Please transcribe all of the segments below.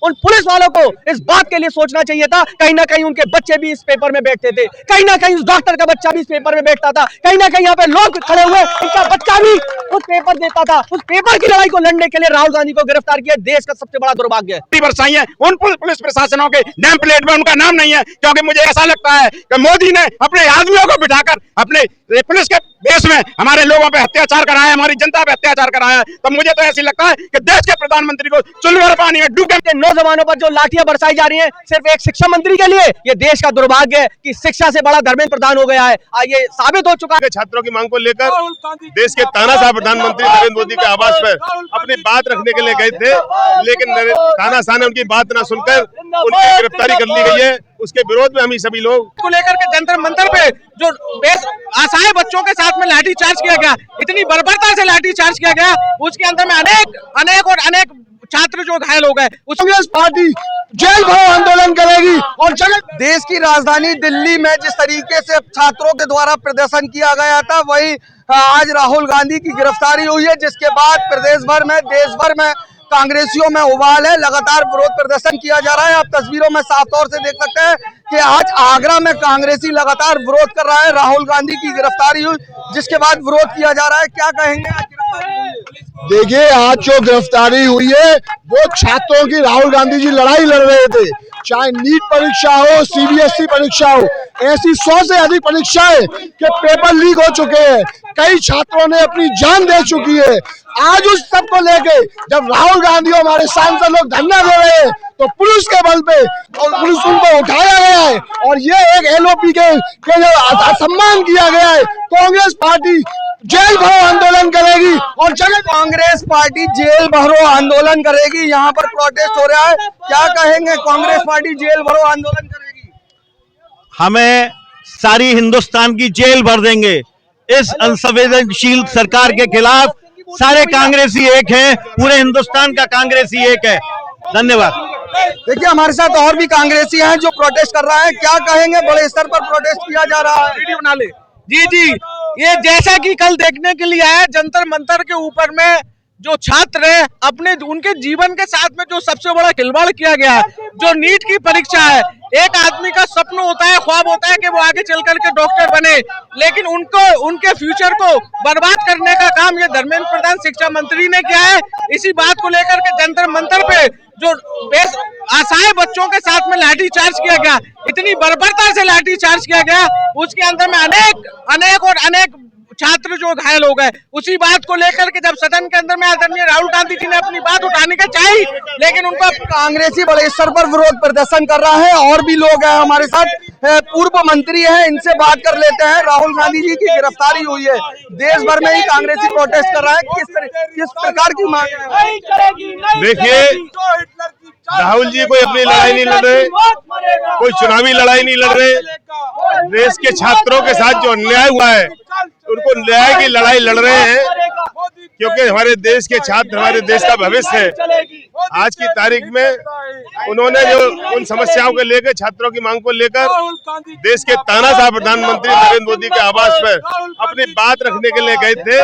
उन पुलिस वालों को इस बात के लिए सोचना चाहिए था, कहीं ना कहीं उनके बच्चे भी इस पेपर में बैठते थे, कहीं ना कहीं उस डॉक्टर का बच्चा भी इस पेपर में बैठता था, कहीं ना कहीं यहाँ पे लोग खड़े हुए इनका बच्चा भी उस पेपर देता था। उस पेपर की लड़ाई को लड़ने के लिए राहुल गांधी को गिरफ्तार किया, देश का सबसे बड़ा दुर्भाग्य है। उन पुलिस प्रशासनों के नेम प्लेट में उनका नाम नहीं है, क्योंकि मुझे ऐसा लगता है कि मोदी ने अपने आदमियों को बिठाकर अपने पुलिस के देश में हमारे लोगों पे अत्याचार कराया, हमारी जनता पे अत्याचार कराया। तो मुझे तो ऐसी लगता है कि देश के प्रधानमंत्री को चुल्लू पानी में डूब के नौजवानों पर जो लाठियां बरसाई जा रही हैं सिर्फ एक शिक्षा मंत्री के लिए, ये देश का दुर्भाग्य है कि शिक्षा से बड़ा धर्मेंद्र प्रधान हो गया है। ये साबित हो चुका है। छात्रों की मांग को लेकर देश के तानाशाह प्रधानमंत्री नरेंद्र मोदी के आवास पर अपनी बात रखने के लिए गए थे, लेकिन तानाशाह ने उनकी बात न सुनकर उनकी गिरफ्तारी कर ली गई है। उसके विरोध में हम ही सभी लोग को लेकर के जंतर मंतर पे जो असहाय बच्चों के साथ में लाठी चार्ज किया गया, इतनी बर्बरता से लाठी चार्ज किया गया, उसके अंदर में अनेक छात्र जो घायल हो गए। कांग्रेस पार्टी जेल भरो आंदोलन करेगी और देश की राजधानी दिल्ली में जिस तरीके से छात्रों के द्वारा प्रदर्शन किया गया था, वही आज राहुल गांधी की गिरफ्तारी हुई है, जिसके बाद प्रदेश भर में देश भर में कांग्रेसियों में उबाल है। लगातार विरोध प्रदर्शन किया जा रहा है। आप तस्वीरों में साफ तौर से देख सकते हैं कि आज आगरा में कांग्रेसी लगातार विरोध कर रहा है। राहुल गांधी की गिरफ्तारी हुई, जिसके बाद विरोध किया जा रहा है। क्या कहेंगे? देखिए, आज जो गिरफ्तारी हुई है वो छात्रों की राहुल गांधी जी लड़ाई लड़ रहे थे, चाहे नीट परीक्षा हो, सीबीएसई परीक्षा हो, ऐसी 100 से अधिक परीक्षाएं के पेपर लीक हो चुके हैं। कई छात्रों ने अपनी जान दे चुकी है। आज उस सब को लेके जब राहुल गांधी और हमारे सांसद लोग धरना दे रहे हैं, तो पुलिस के बल पे और पुलिस उनको उठाया गया है और ये एक एलओपी के सम्मान किया गया है। कांग्रेस पार्टी जेल भरो आंदोलन करेगी और कांग्रेस पार्टी जेल भरो आंदोलन करेगी। यहाँ पर प्रोटेस्ट हो रहा है। क्या कहेंगे? कांग्रेस पार्टी जेल भरो आंदोलन करेगी। हमें सारी हिंदुस्तान की जेल भर देंगे। इस असंवेदनशील सरकार के खिलाफ सारे कांग्रेसी एक हैं, पूरे हिंदुस्तान का कांग्रेसी एक है। धन्यवाद। देखिए, हमारे साथ और भी कांग्रेसी हैं जो प्रोटेस्ट कर रहे हैं। क्या कहेंगे? बड़े स्तर पर प्रोटेस्ट किया जा रहा है। वीडियो बना ले। जी, ये जैसा कि कल देखने के लिए आया, जंतर मंतर के ऊपर में जो छात्र है अपने उनके जीवन के साथ में जो सबसे बड़ा खिलवाड़ किया गया, जो नीट की परीक्षा है। एक आदमी का सपना होता है, ख्वाब होता है कि वो आगे चल करके डॉक्टर बने, लेकिन उनके फ्यूचर को बर्बाद करने का काम ये धर्मेंद्र प्रधान शिक्षा मंत्री ने किया है। इसी बात को लेकर के जंतर मंतर पे जो असहाय बच्चों के साथ में लाठी चार्ज किया गया, इतनी बर्बरता से लाठी चार्ज किया गया, उसके अंदर में अनेक छात्र जो घायल हो गए। उसी बात को लेकर के जब सदन के अंदर में आदरणीय राहुल गांधी जी ने अपनी बात उठाने का चाहिए, लेकिन उनको कांग्रेसी बड़े स्तर पर विरोध प्रदर्शन कर रहा है। और भी लोग हैं हमारे साथ, पूर्व मंत्री हैं, इनसे बात कर लेते हैं। राहुल गांधी जी की गिरफ्तारी हुई है, देश भर में ही कांग्रेसी प्रोटेस्ट कर रहा है। किस प्रकार की मांग है? देखिए, राहुल जी कोई अपनी लड़ाई नहीं लड़ रहे, कोई चुनावी लड़ाई नहीं लड़ रहे। देश के छात्रों के साथ जो अन्याय हुआ है, उनको न्याय की लड़ाई लड़ रहे हैं, क्योंकि हमारे देश के छात्र हमारे देश का भविष्य है। आज की तारीख में उन्होंने जो उन समस्याओं को लेकर, छात्रों की मांग को लेकर देश के तानाशाह प्रधानमंत्री नरेंद्र मोदी के आवास पर अपनी बात रखने के लिए गए थे,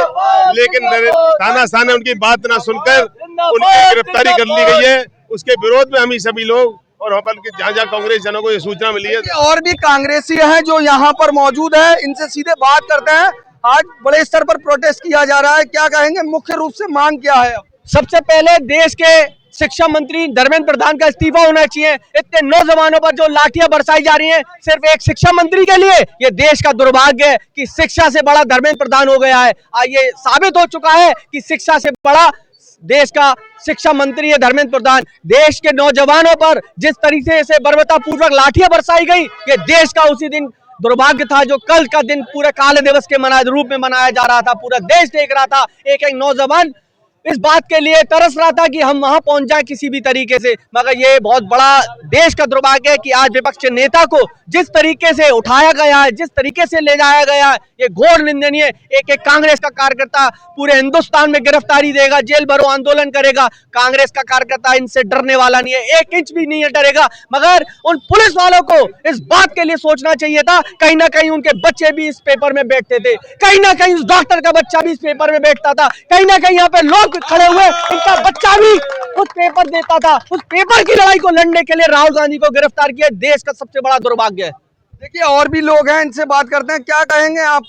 लेकिन तानाशाह ने उनकी बात न सुनकर उनकी गिरफ्तारी कर ली गई है। उसके विरोध में हम ही सभी लोग और बल्कि जहाँ कांग्रेस जनों को ये सूचना मिली है। और भी कांग्रेसी हैं जो यहाँ पर मौजूद है, इनसे सीधे बात करते हैं। आज बड़े स्तर पर प्रोटेस्ट किया जा रहा है। क्या कहेंगे? मुख्य रूप से मांग क्या है? सबसे पहले देश के शिक्षा मंत्री धर्मेंद्र प्रधान का इस्तीफा होना चाहिए। इतने नौजवानों पर जो लाठियां बरसाई जा रही हैं सिर्फ एक शिक्षा मंत्री के लिए, ये देश का दुर्भाग्य है कि शिक्षा से बड़ा धर्मेंद्र प्रधान हो गया है। ये साबित हो चुका है कि शिक्षा से बड़ा देश का शिक्षा मंत्री है धर्मेंद्र प्रधान। देश के नौजवानों पर जिस तरीके से बर्बरतापूर्वक लाठियां बरसाई गई, ये देश का उसी दिन दुर्भाग्य था जो कल का दिन पूरे काले दिवस के रूप में मनाया जा रहा था। पूरा देश देख रहा था, एक नौजवान इस बात के लिए तरस रहा था कि हम वहां पहुंच जाए किसी भी तरीके से। मगर ये बहुत बड़ा देश का दुर्भाग्य है कि आज विपक्ष नेता को जिस तरीके से उठाया गया है, जिस तरीके से ले जाया गया है, ये घोर निंदनीय। एक कांग्रेस का कार्यकर्ता पूरे हिंदुस्तान में गिरफ्तारी देगा, जेल भरो आंदोलन करेगा। कांग्रेस का कार्यकर्ता इनसे डरने वाला नहीं है, 1 इंच भी नहीं डरेगा। मगर उन पुलिस वालों को इस बात के लिए सोचना चाहिए था, कहीं ना कहीं उनके बच्चे भी इस पेपर में बैठते थे, कहीं ना कहीं उस डॉक्टर का बच्चा भी इस पेपर में बैठता था, कहीं ना कहीं यहाँ पे लोग पे खड़े हुए, इनका बच्चा भी उस पेपर देता था, उस पेपर की लड़ाई को लड़ने के लिए राहुल गांधी को गिरफ्तार किया। देश का सबसे बड़ा दुर्भाग्य है। देखिए और भी लोग हैं, इनसे बात करते हैं, क्या कहेंगे आप?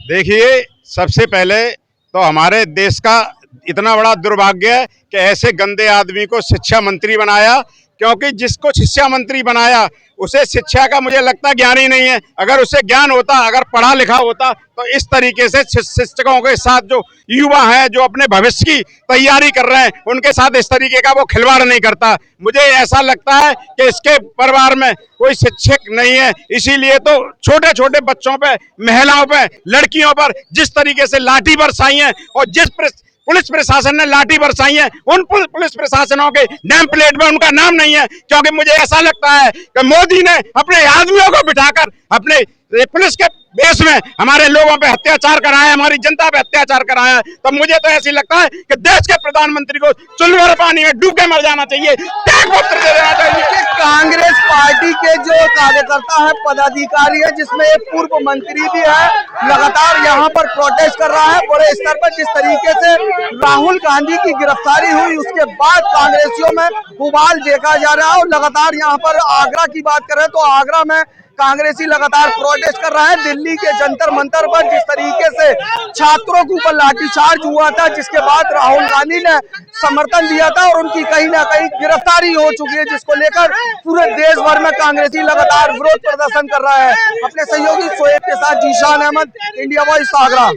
देखिए, सबसे पहले तो हमारे देश का इतना बड़ा दुर्भाग्य है कि ऐसे गंदे आदमी को शिक्षा मंत्री बनाया, क्योंकि जिसको शिक्षा मंत्री बनाया उसे शिक्षा का मुझे लगता है ज्ञान ही नहीं है। अगर उसे ज्ञान होता, अगर पढ़ा लिखा होता, तो इस तरीके से शिक्षकों के साथ जो युवा हैं, जो अपने भविष्य की तैयारी कर रहे हैं, उनके साथ इस तरीके का वो खिलवाड़ नहीं करता। मुझे ऐसा लगता है कि इसके परिवार में कोई शिक्षक नहीं है, इसीलिए तो छोटे छोटे बच्चों पे, महिलाओं पे, लड़कियों पर जिस तरीके से लाठी बरसाई है और जिस पुलिस प्रशासन ने लाठी बरसाई है, उन पुलिस प्रशासनों के नेम प्लेट में उनका नाम नहीं है। क्योंकि मुझे ऐसा लगता है कि मोदी ने अपने आदमियों को बिठाकर अपने पुलिस के बेस में हमारे लोगों पे अत्याचार कराया, हमारी जनता पे अत्याचार कराया। तो मुझे तो ऐसी लगता है कि देश के प्रधानमंत्री को चुल्लुवर पानी में डूब के मर जाना चाहिए, त्यागपत्र दे देना चाहिए। कांग्रेस पार्टी के जो कार्यकर्ता है, पदाधिकारी है, जिसमें एक पूर्व मंत्री भी है, लगातार यहाँ पर प्रोटेस्ट कर रहा है बड़े स्तर पर। जिस तरीके से राहुल गांधी की गिरफ्तारी हुई, उसके बाद कांग्रेसियों में उबाल देखा जा रहा है। और लगातार यहाँ पर आगरा की बात करें तो आगरा में कांग्रेसी लगातार प्रोटेस्ट कर रहा है। दिल्ली के जंतर मंतर पर जिस तरीके से छात्रों के ऊपर लाठीचार्ज हुआ था, जिसके बाद राहुल गांधी ने समर्थन दिया था और उनकी कहीं ना कहीं गिरफ्तारी हो चुकी है, जिसको लेकर पूरे देश भर में कांग्रेसी लगातार विरोध प्रदर्शन कर रहा है। अपने सहयोगी शोएब के साथ जीशान अहमद, इंडिया वॉइस, आगरा।